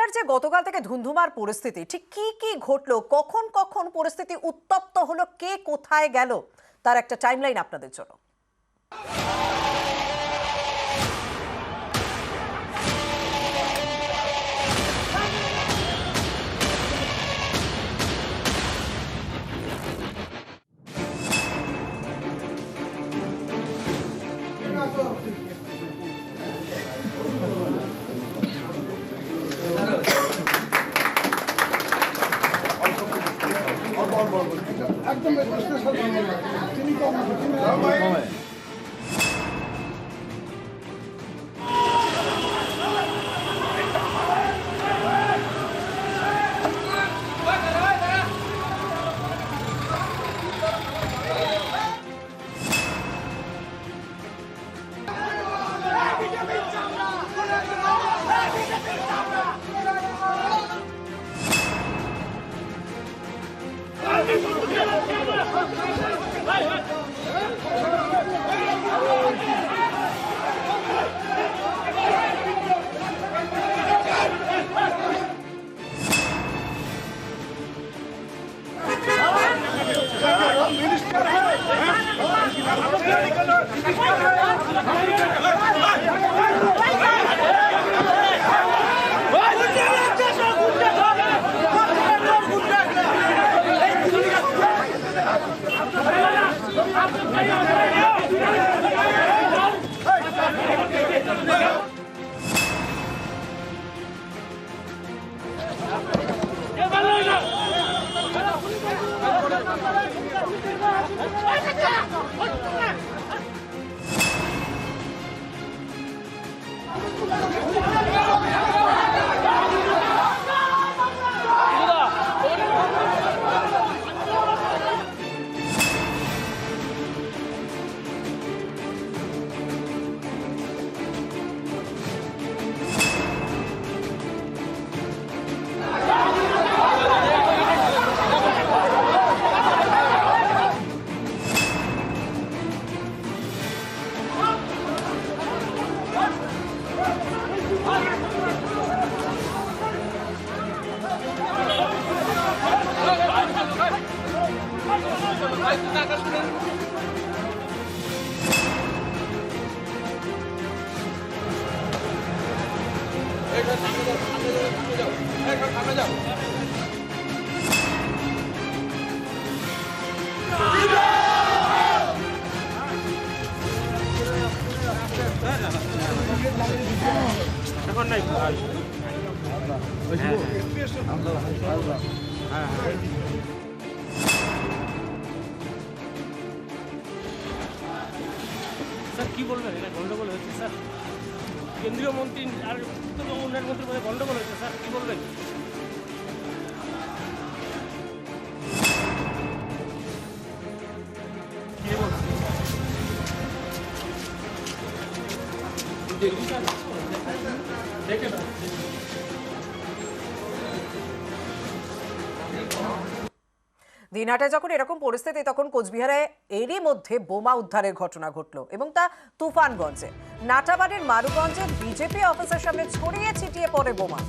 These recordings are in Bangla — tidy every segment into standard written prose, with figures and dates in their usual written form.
কোচবিহার যে গতকাল থেকে ধুন্ধুমার পরিস্থিতি, ঠিক কি কি ঘটলো, কখন কখন পরিস্থিতি উত্তপ্ত হলো, কে কোথায় গেল, তার একটা টাইমলাইন আপনাদের জন্য। স্যার কি বলবেন, এটা গন্ডগোল হয়েছে স্যার, কেন্দ্রীয় মন্ত্রী আর উত্তরবঙ্গ উন্নয়ন মন্ত্রীর মধ্যে গন্ডগোল হয়েছে স্যার, কি বলবেন? দিনহাটায় যখন এরকম পরিস্থিতি, তখন কোচবিহারে এরই মধ্যে বোমা উদ্ধারের ঘটনা ঘটলো, এবং তা তুফানগঞ্জে। নাটাবাড়ির মারুগঞ্জের বিজেপি অফিসের সামনে ছড়িয়ে ছিটিয়ে পড়ে বোমা।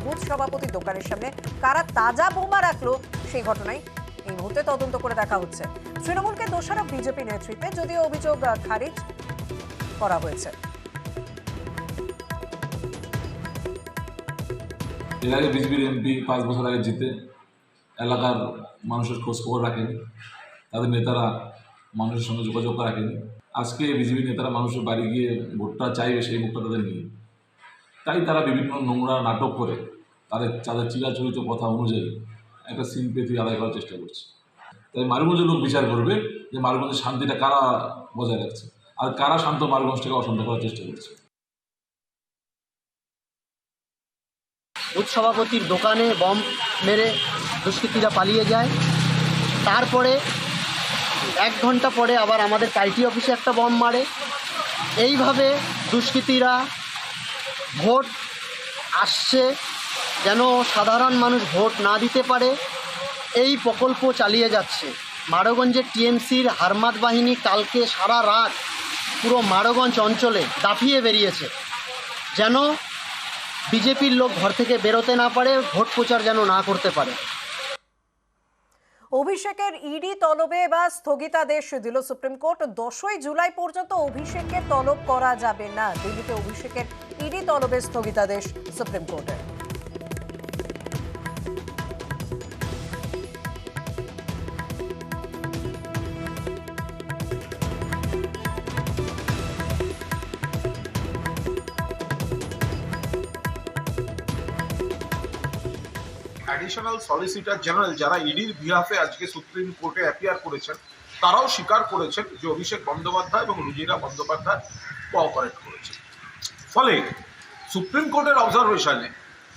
বুথ সভাপতি দোকানের সামনে কারা তাজা বোমা রাখলো, সেই ঘটনায় এই মুহূর্তে তদন্ত করে দেখা হচ্ছে। তৃণমূলকে দোষারোপ বিজেপি নেতৃত্বে, যদিও অভিযোগ খারিজ করা হয়েছে। এর আগে বিজেপির এমপি 5 বছর আগে জিতে এলাকার মানুষের খোঁজখবর রাখেনি, তাদের নেতারা মানুষের সঙ্গে যোগাযোগ রাখেনি। আজকে বিজেপি নেতারা মানুষের বাড়ি গিয়ে ভোটটা চাইবে, সেই ভোটটা তাদের নেই। তাই তারা বিভিন্ন নোংরা নাটক করে তাদের চিরাচরিত কথা অনুযায়ী একটা সিম্পেথি আদায় করার চেষ্টা করছে। তাই মারুগঞ্জের লোক বিচার করবে যে মারুগঞ্জের শান্তিটা কারা বজায় রাখছে, আর কারা শান্ত মারুগঞ্জটাকে অশান্ত করার চেষ্টা করছে। বুথ সভাপতির দোকানে বম মেরে দুষ্কৃতীরা পালিয়ে যায়। তারপরে 1 ঘন্টা পরে আবার আমাদের পার্টি অফিসে একটা বম মারে। এইভাবে দুষ্কৃতীরা ভোট আসছে যেন সাধারণ মানুষ ভোট না দিতে পারে, এই প্রকল্প চালিয়ে যাচ্ছে। মারগঞ্জের টিএমসির হারমাত বাহিনী কালকে সারা রাত পুরো মারগঞ্জ অঞ্চলে দাপিয়ে বেরিয়েছে, যেন বিজেপির লোক ঘর থেকে বেরোতে না পারে, ভোট প্রচার যেন না করতে পারে। অভিষেকের ইডি তলবে এবার স্থগিতাদেশ দিল সুপ্রিম কোর্ট। 10ই জুলাই পর্যন্ত অভিষেককে তলব করা যাবে না। দিল্লিতে অভিষেকের ইডি তলবে স্থগিতাদেশ সুপ্রিম কোর্টের। অ্যাডিশনাল সলিসিটর জেনারেল যারা ইডির বিহাফে আজকে সুপ্রিম কোর্টে অ্যাপিয়ার করেছেন, তারাও স্বীকার করেছেন যে অভিষেক বন্দ্যোপাধ্যায় এবং রুজিরা বন্দ্যোপাধ্যায় কোঅপারেট করেছেন। ফলে সুপ্রিম কোর্টের অবজারভেশনে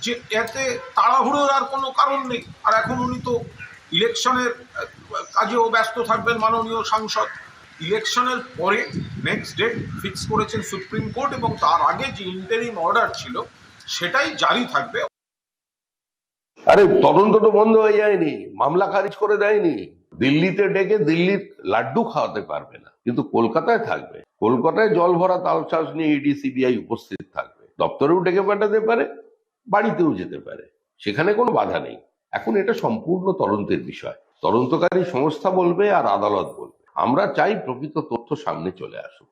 যে এতে তাড়াহুড়োর আর কোনো কারণ নেই। আর এখন উনি তো ইলেকশনের কাজেও ব্যস্ত থাকবেন মাননীয় সাংসদ। ইলেকশনের পরে নেক্সট ডেট ফিক্স করেছেন সুপ্রিম কোর্ট, এবং তার আগে যে ইন্টারিম অর্ডার ছিল সেটাই জারি থাকবে। আরে তদন্ত তো বন্ধ হয়ে যায়নি, মামলা খারিজ করে দেয়নি। দিল্লিতে ডেকে দিল্লির লাড্ডু খাওয়াতে পারবে না, কিন্তু কলকাতায় থাকবে। কলকাতায় জল ভরা তালচাষ নিয়ে ইডি সিবিআই উপস্থিত থাকবে। দপ্তরেও ডেকে পাঠাতে পারে, বাড়িতেও যেতে পারে, সেখানে কোনো বাধা নেই। এখন এটা সম্পূর্ণ তদন্তের বিষয়, তদন্তকারী সংস্থা বলবে আর আদালত বলবে। আমরা চাই প্রকৃত তথ্য সামনে চলে আসুক।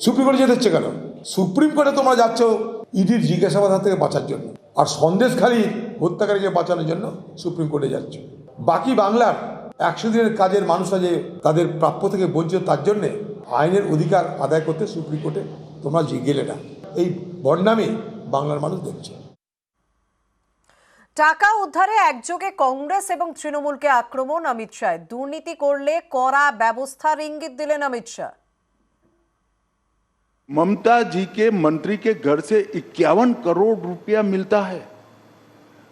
সুপ্রিম কোর্টে যেতে হচ্ছে কেন? সুপ্রিম কোর্টে তোমরা যাচ্ছ ইডির জিজ্ঞাসাবাদ থেকে বাঁচার জন্য, আর সন্দেশখালী হত্যাকারীকে বাঁচানোর জন্য সুপ্রিম কোর্টে যাচ্ছ। বাকি বাংলার 100 দিনের কাজের মানুষরা যে তাদের প্রাপ্য থেকে বঞ্চিত, তার জন্যে আইনের অধিকার আদায় করতে সুপ্রিম কোর্টে তোমরা গেলে না। এই বদনামে বাংলার মানুষ দেখছে। টাকা উদ্ধারে একযোগে কংগ্রেস এবং তৃণমূলকে আক্রমণ অমিত শাহ। দুর্নীতি করলে কড়া ব্যবস্থার ইঙ্গিত দিলেন অমিত শাহ। ममता जी के मंत्री के घर से 51 करोड़ रुपया मिलता है।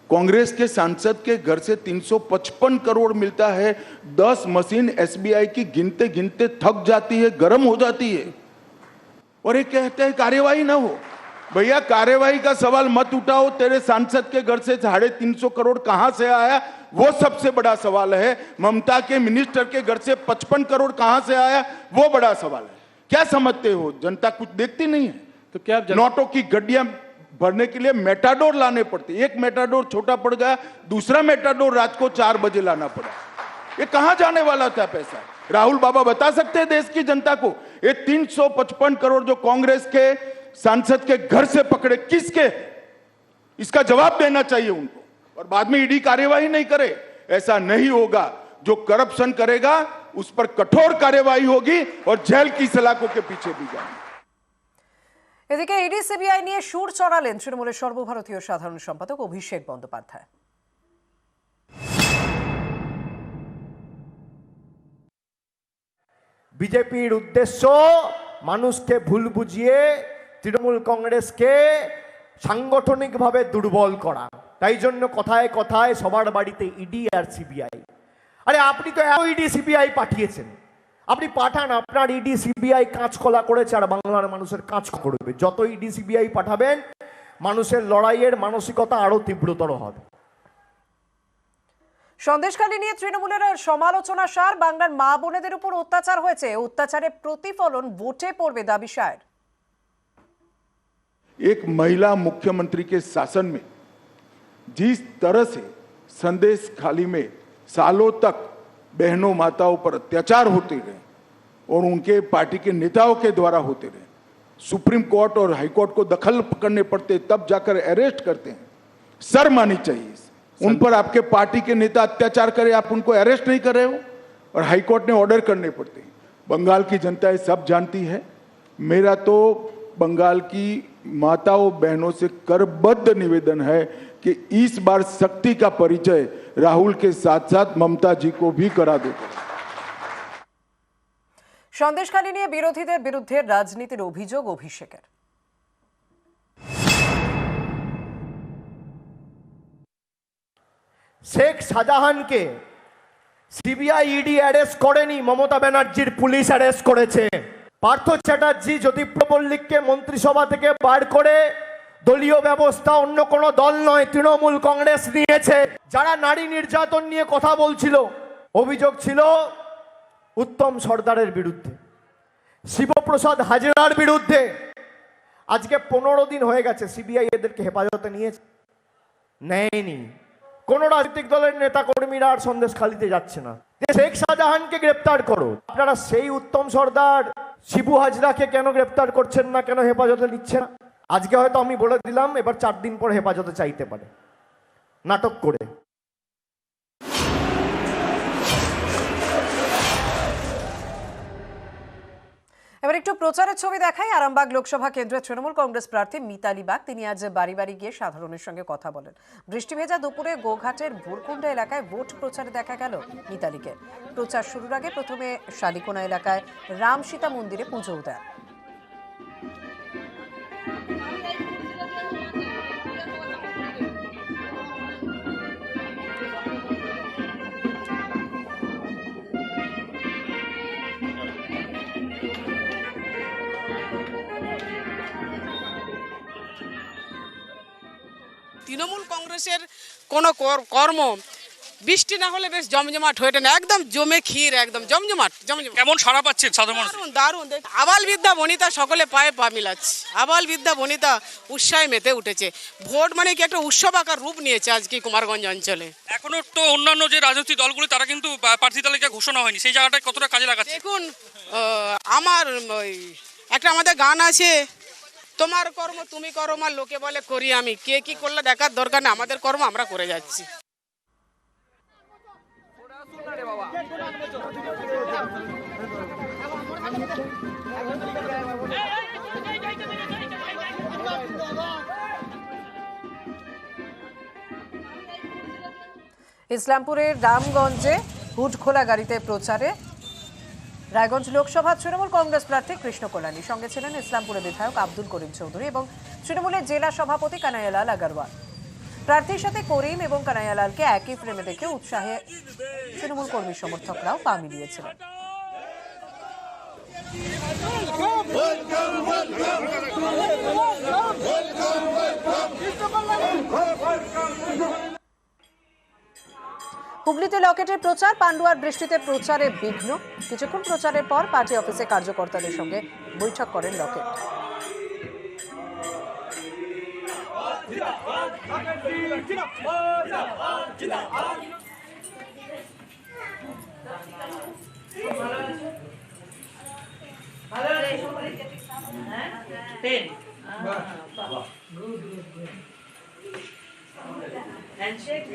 कांग्रेस के सांसद के घर से 355 करोड़ मिलता है। 10 मशीन एसबीआई की गिनते गिनते थक जाती है, गर्म हो जाती है, और ये कहते हैं कार्यवाही ना हो। भैया कार्यवाही का सवाल मत उठाओ। तेरे सांसद के घर से 350 करोड़ कहां से आया, वो सबसे बड़ा सवाल है। ममता के मिनिस्टर के घर से 55 करोड़ कहां से आया, वो बड़ा सवाल है। क्या समझते हो, जनता कुछ देखती नहीं है? तो क्या नोटों की गड्डियां भरने के लिए मेटाडोर लाने पड़ते। एक मेटाडोर छोटा पड़ गया, दूसरा मेटाडोर रात को 4 बजे लाना पड़ा। ये कहां जाने वाला था पैसा? राहुल बाबा बता सकते हैं देश की जनता को? ये 355 करोड़ जो कांग्रेस के सांसद के घर से पकड़े, किसके? इसका जवाब देना चाहिए उनको, और बाद में ईडी कार्यवाही नहीं करे। ऐसा नहीं होगा। जो करप्शन करेगा उस पर कठोर कार्यवाही होगी, और जेल की सलाखों के पीछे भी जाएंगे। এদিকে ইডি সিবিআই নিয়ে সুর চড়ালেন তৃণমূলের সর্বভারতীয় সাধারণ সম্পাদক অভিষেক বন্দ্যোপাধ্যায়। বিজেপির উদ্দেশ্য মানুষকে ভুল বুঝিয়ে তৃণমূল কংগ্রেসকে সাংগঠনিকভাবে দুর্বল করা। তাই জন্য কথায় কথায় সবার বাড়িতে ইডি আর সিবিআই। আরে আপনি তো ইডি সিবিআই পাঠিয়েছেন, আপনি পাঠান। আপনার ইডি সিবিআই কাঁচকলা করেছে, আর বাংলার মানুষের কাজ করবে। যত ইডি সিবিআই পাঠাবেন, মানুষের লড়াইয়ের মানসিকতা আরো তীব্রতর হবে। সন্দেশখালী নিয়ে তৃণমূলের সমালোচনা সার। বাংলার মা বোনেদের উপর অত্যাচার হয়েছে, অত্যাচারের প্রতিফলন ভোটে পড়বে দাবি সার। एक महिला मुख्यमंत्री के शासन में जिस तरह से संदेश खाली में सालों तक बहनों माताओं पर अत्याचार होते रहे, और उनके पार्टी के नेताओं के द्वारा होते रहे, सुप्रीम कोर्ट और हाई कोर्ट को दखल करने पड़ते, तब जाकर अरेस्ट करते हैं। शर्म आनी चाहिए। उन पर आपके पार्टी के नेता अत्याचार करे, आप उनको अरेस्ट नहीं कर रहे हो, और हाई कोर्ट ने ऑर्डर करने पड़ते हैं। बंगाल की जनता ये सब जानती है। मेरा तो बंगाल की माताओं बहनों से करबद्ध निवेदन है कि इस बार शक्ति का परिचय राहुल के साथ साथ ममता जी को भी करा दो। সন্দেশখালী নিয়ে বিরোধীদের বিরুদ্ধে রাজনীতির অভিযোগ অভিষেকের। শেখ শাহজাহানকে সিবিআই ইডি অ্যারেস্ট করেনি, মমতা ব্যানার্জির পুলিশ অ্যারেস্ট করেছে। পার্থ চ্যাটার্জি জ্যোতিপ্রিয় মল্লিককে মন্ত্রিসভা থেকে বার করে দলীয় ব্যবস্থা অন্য কোনো দল নয়, তৃণমূল কংগ্রেস নিয়েছে। যারা নারী নির্যাতন নিয়ে কথা বলছিল, অভিযোগ ছিল উত্তম সর্দারের বিরুদ্ধে, শিবপ্রসাদ হাজরার বিরুদ্ধে। আজকে 15 দিন হয়ে গেছে সিবিআই এদেরকে হেফাজতে নিয়েছে, নেয়নি। কোন রাজনৈতিক দলের নেতা কর্মীরা আর সন্দেশখালিতে যাচ্ছে না। শেখ শাহজাহানকে গ্রেপ্তার করো, আপনারা সেই উত্তম সর্দার শিবু হাজরাকে কেন গ্রেপ্তার করছেন না, কেন হেফাজতে নিচ্ছেন না? আজকে হয়তো আমি বলে দিলাম, এবার 4 দিন পর হেফাজতে চাইতে পারে নাটক করে। এবার একটু প্রচারের ছবি দেখাই। আরামবাগ লোকসভা কেন্দ্রের তৃণমূল কংগ্রেস প্রার্থী মিতালি বাগ তিনি আজ বাড়ি বাড়ি গিয়ে সাধারণের সঙ্গে কথা বলেন। বৃষ্টি ভেজা দুপুরে গোঘাটের ভুরকুন্ডা এলাকায় ভোট প্রচারে দেখা গেল মিতালিকে। প্রচার শুরুর আগে প্রথমে শালিকোনা এলাকায় রাম সীতা মন্দিরে পুজো দেন। তৃণমূল কংগ্রেসের কোনো কর্ম বৃষ্টি না হলে বেশ জমজমাট হয়ে ওঠে না, একদম জমে ক্ষীর, একদম জমজমাট। কেমন সাড়া পাচ্ছেন সাধারণ মানুষ? দারুণ দারুণ। আবাল বিদ্যা বনিতা সকলে পায়ে পা মিলাচ্ছে, আবাল বিদ্যা বনিতা উৎসাহে মেতে উঠেছে। ভোট মানে কি একটা উৎসব আকার রূপ নিয়েছে আজকে কুমারগঞ্জ অঞ্চলে। এখনো তো অন্যান্য যে রাজনৈতিক দলগুলি তারা কিন্তু প্রার্থী তালিকা ঘোষণা হয়নি, সেই জায়গাটায় কতটা কাজে লাগাচ্ছে? দেখুন, আমার একটা আমাদের গান আছে, তোমার কর্ম তুমি করো মা, লোকে বলে করি আমি। কে কি করলে দেখার দরকার নেই, আমাদের কর্ম আমরা করে যাচ্ছি। ইসলামপুরের রামগঞ্জে হুড খোলা গাড়িতে প্রচারে রায়গঞ্জ লোকসভা তৃণমূল কংগ্রেস প্রার্থী কৃষ্ণ কল্যাণী, সঙ্গে ছিলেন ইসলামপুরের বিধায়ক আব্দুল করিম চৌধুরী এবং তৃণমূলের জেলা সভাপতি কানাইয়ালাল আগরওয়াল। প্রার্থীর সাথে করিম এবং কানাইয়ালালকে একই ফ্রেমে দেখে উৎসাহে তৃণমূল কর্মী সমর্থকরাও পা মিলিয়েছিলেন। হুগলিতে লকেটের প্রচার, পান্ডুয়ার বৃষ্টিতে প্রচারে বিঘ্ন। কিছুক্ষণ প্রচারের পর পার্টি অফিসে কার্যকর্তাদের সঙ্গে বৈঠক করেন লকেট। Handshake.